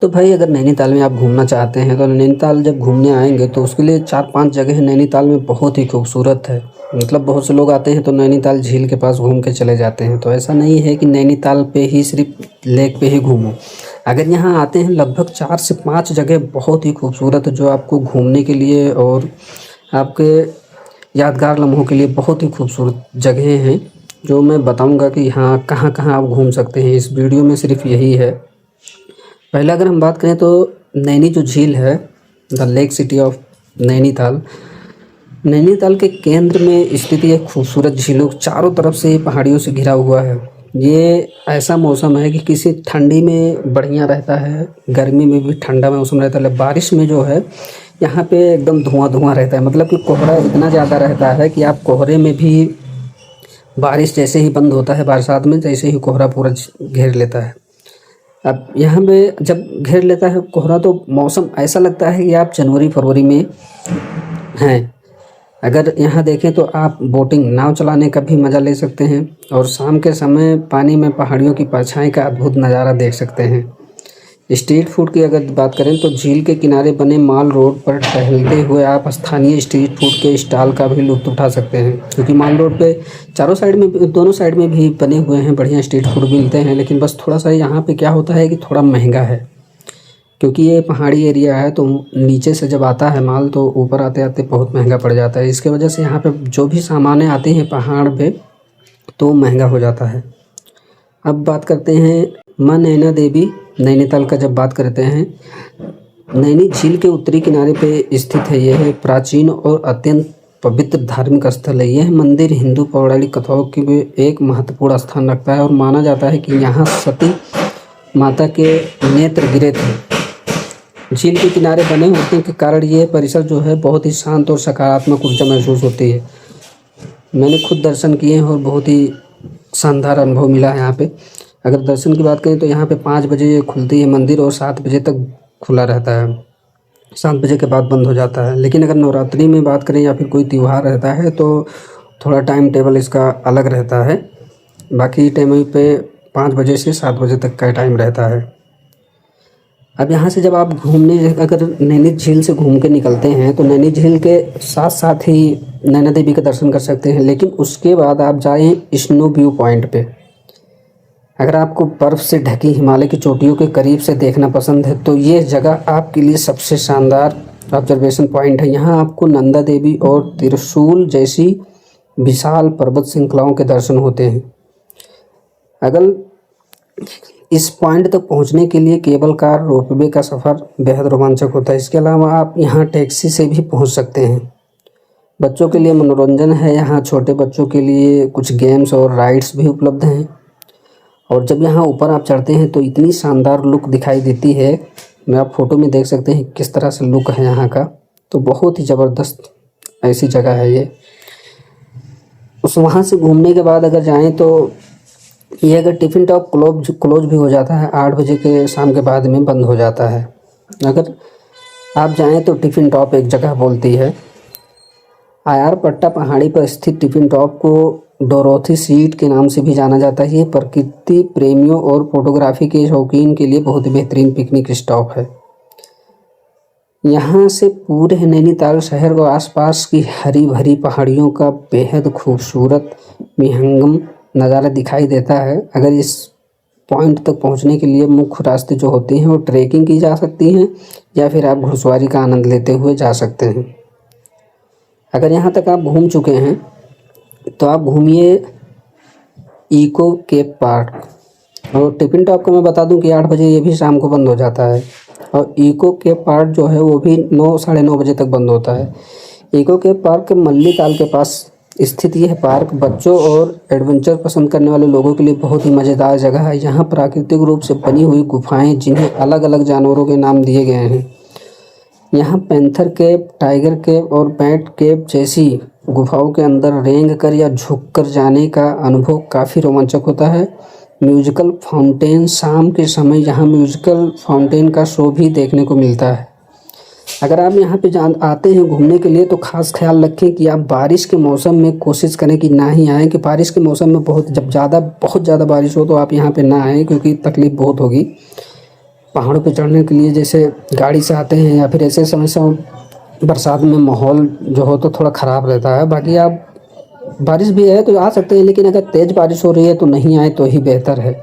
तो भाई अगर नैनीताल में आप घूमना चाहते हैं तो नैनीताल जब घूमने आएंगे तो उसके लिए 4-5 जगह नैनीताल में बहुत ही खूबसूरत है। मतलब बहुत से लोग आते हैं तो नैनीताल झील के पास घूम के चले जाते हैं। तो ऐसा नहीं है कि नैनीताल पे ही सिर्फ लेक पे ही घूमो। अगर यहाँ आते हैं लगभग 4 से 5 जगह बहुत ही खूबसूरत है जो आपको घूमने के लिए और आपके यादगार लम्हों के लिए बहुत ही खूबसूरत जगह हैं जो मैं बताऊँगा कि हाँ कहाँ कहाँ आप घूम सकते हैं। इस वीडियो में सिर्फ यही है। पहले अगर हम बात करें तो नैनी जो झील है, the lake city of Nainital, Nainital के केंद्र में स्थित एक खूबसूरत झीलों चारों तरफ से पहाड़ियों से घिरा हुआ है। ये ऐसा मौसम है कि किसी ठंडी में बढ़िया रहता है, गर्मी में भी ठंडा मौसम रहता है, बारिश में जो है यहाँ पे एकदम धुआं धुआं रहता है। मतलब कि कोहरा इतना ज़्यादा रहता है कि आप कोहरे में भी, बारिश जैसे ही बंद होता है बरसात में, जैसे ही कोहरा पूरा घेर लेता है। अब यहाँ पे जब घेर लेता है कोहरा तो मौसम ऐसा लगता है कि आप जनवरी फरवरी में हैं। अगर यहाँ देखें तो आप बोटिंग, नाव चलाने का भी मज़ा ले सकते हैं और शाम के समय पानी में पहाड़ियों की परछाई का अद्भुत नज़ारा देख सकते हैं। स्ट्रीट फूड की अगर बात करें तो झील के किनारे बने माल रोड पर टहलते हुए आप स्थानीय स्ट्रीट फूड के स्टॉल का भी लुत्फ़ उठा सकते हैं, क्योंकि माल रोड पे चारों साइड में, दोनों साइड में भी बने हुए हैं, बढ़िया स्ट्रीट फूड मिलते हैं। लेकिन बस थोड़ा सा यहाँ पे क्या होता है कि थोड़ा महंगा है, क्योंकि ये पहाड़ी एरिया है तो नीचे से जब आता है माल तो ऊपर आते आते बहुत महंगा पड़ जाता है। इसके वजह से यहाँ पे जो भी सामानें आते हैं पहाड़ पे तो महंगा हो जाता है। अब बात करते हैं माँ नैना देवी नैनीताल का। जब बात करते हैं, नैनी झील के उत्तरी किनारे पे स्थित है। यह है प्राचीन और अत्यंत पवित्र धार्मिक स्थल है। यह मंदिर हिंदू पौराणिक कथाओं की भी एक महत्वपूर्ण स्थान रखता है और माना जाता है कि यहाँ सती माता के नेत्र गिरे थे। झील के किनारे बने होने के कारण ये परिसर जो है बहुत ही शांत और सकारात्मक ऊर्जा महसूस होती है। मैंने खुद दर्शन किए हैं और बहुत ही शानदार अनुभव मिला है यहाँ पे। अगर दर्शन की बात करें तो यहाँ पे 5 बजे खुलती है मंदिर और 7 बजे तक खुला रहता है। 7 बजे के बाद बंद हो जाता है। लेकिन अगर नवरात्रि में बात करें या फिर कोई त्यौहार रहता है तो थोड़ा टाइम टेबल इसका अलग रहता है। बाकी टाइम पे 5 बजे से 7 बजे तक का टाइम रहता है। अब यहाँ से जब आप घूमने, अगर नैनी झील से घूम के निकलते हैं तो नैनी झील के साथ साथ ही नैना देवी का दर्शन कर सकते हैं। लेकिन उसके बाद आप जाएं स्नो व्यू पॉइंट पे। अगर आपको बर्फ़ से ढकी हिमालय की चोटियों के करीब से देखना पसंद है तो ये जगह आपके लिए सबसे शानदार ऑब्जर्वेशन पॉइंट है। यहाँ आपको नंदा देवी और त्रिशूल जैसी विशाल पर्वत श्रृंखलाओं के दर्शन होते हैं। अगर इस पॉइंट तक पहुँचने के लिए केबल कार, रोपवे का सफ़र बेहद रोमांचक होता है। इसके अलावा आप यहाँ टैक्सी से भी पहुँच सकते हैं। बच्चों के लिए मनोरंजन है। यहाँ छोटे बच्चों के लिए कुछ गेम्स और राइड्स भी उपलब्ध हैं। और जब यहाँ ऊपर आप चढ़ते हैं तो इतनी शानदार लुक दिखाई देती है। मैं आप फ़ोटो में देख सकते हैं किस तरह से लुक है यहाँ का। तो बहुत ही ज़बरदस्त ऐसी जगह है ये। उस वहाँ से घूमने के बाद अगर जाएं तो ये, अगर टिफ़िन टॉप क्लोज भी हो जाता है, 8 बजे के शाम के बाद में बंद हो जाता है। अगर आप जाएं तो टिफ़िन टॉप एक जगह बोलती है। आयार पट्टा पहाड़ी पर स्थित टिफ़िन टॉप को डोरोथी सीट के नाम से भी जाना जाता है। ये प्रकृति प्रेमियों और फोटोग्राफी के शौकीन के लिए बहुत ही बेहतरीन पिकनिक स्टॉप है। यहाँ से पूरे नैनीताल शहर और आसपास की हरी भरी पहाड़ियों का बेहद खूबसूरत विहंगम नज़ारा दिखाई देता है। अगर इस पॉइंट तक पहुँचने के लिए मुख्य रास्ते जो होते हैं वो ट्रैकिंग की जा सकती हैं या फिर आप घुड़सवारी का आनंद लेते हुए जा सकते हैं। अगर यहाँ तक आप घूम चुके हैं तो आप घूमिए इको केप पार्क। और टिफ़िन टॉप का मैं बता दूं कि 8 बजे ये भी शाम को बंद हो जाता है। और इको केप पार्क जो है वो भी 9, साढ़े 9 बजे तक बंद होता है। इको केप पार्क के मल्ली ताल के पास स्थित यह पार्क बच्चों और एडवेंचर पसंद करने वाले लोगों के लिए बहुत ही मज़ेदार जगह है। यहाँ प्राकृतिक रूप से बनी हुई गुफाएँ जिन्हें अलग अलग जानवरों के नाम दिए गए हैं। यहाँ पैंथर केव, टाइगर केव और बैट केव जैसी गुफाओं के अंदर रेंग कर या झुक कर जाने का अनुभव काफ़ी रोमांचक होता है। म्यूजिकल फाउंटेन, शाम के समय यहाँ म्यूजिकल फाउंटेन का शो भी देखने को मिलता है। अगर आप यहाँ पे आते हैं घूमने के लिए तो ख़ास ख्याल रखें कि आप बारिश के मौसम में कोशिश करें कि ना ही आएँ, कि बारिश के मौसम में बहुत ज़्यादा बारिश हो तो आप यहाँ पे ना आएँ, क्योंकि तकलीफ़ बहुत होगी। पहाड़ों पे चढ़ने के लिए जैसे गाड़ी से आते हैं या फिर ऐसे समय बरसात में माहौल जो हो तो थोड़ा ख़राब रहता है। बाकी आप बारिश भी है तो आ सकते हैं, लेकिन अगर तेज़ बारिश हो रही है तो नहीं आए तो ही बेहतर है।